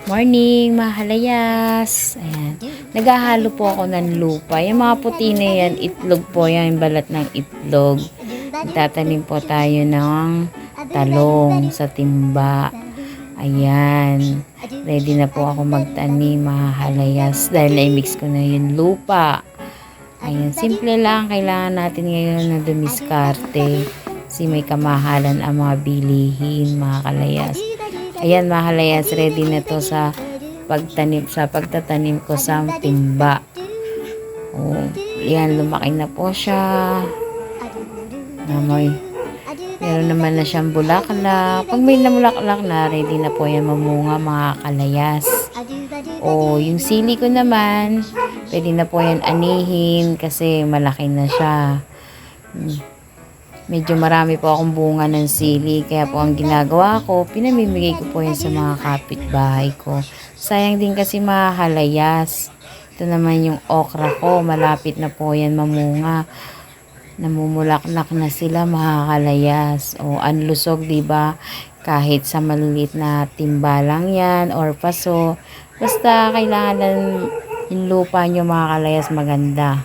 Morning, mahalayas. Ayan. Naghahalo po ako ng lupa. Yung mga puti na yan, itlog po yan, yung balat ng itlog. Tatanim po tayo ng talong sa timba. Ayan. Ready na po ako magtanim, mahalayas. Dahil na-mix ko na yung lupa. Ayan. Simple lang. Kailangan natin ngayon na dumiskarte. Kasi may kamahalan ang mga bilihin, mga kalayas. Ayan, mahalayas, ready na to sa pagtatanim ko sa timba. Oh, ayan, lumaki na po siya. Meron naman na siyang bulaklak. Pag may namulaklak na, ready na po yan mamunga, mga kalayas. O, yung sili ko naman, pwede na po yan anihin kasi malaki na siya. Medyo marami po akong bunga ng sili. Kaya po ang ginagawa ko, pinamimigay ko po yan sa mga kapitbahay ko. Sayang din kasi mahalayas. Ito naman yung okra ko. Malapit na po yan mamunga. Namumulaklak na sila, makakalayas. O anlusog, diba? Kahit sa maliliit na timba lang yan or paso. Basta kailangan yung lupa nyo, makakalayas, maganda.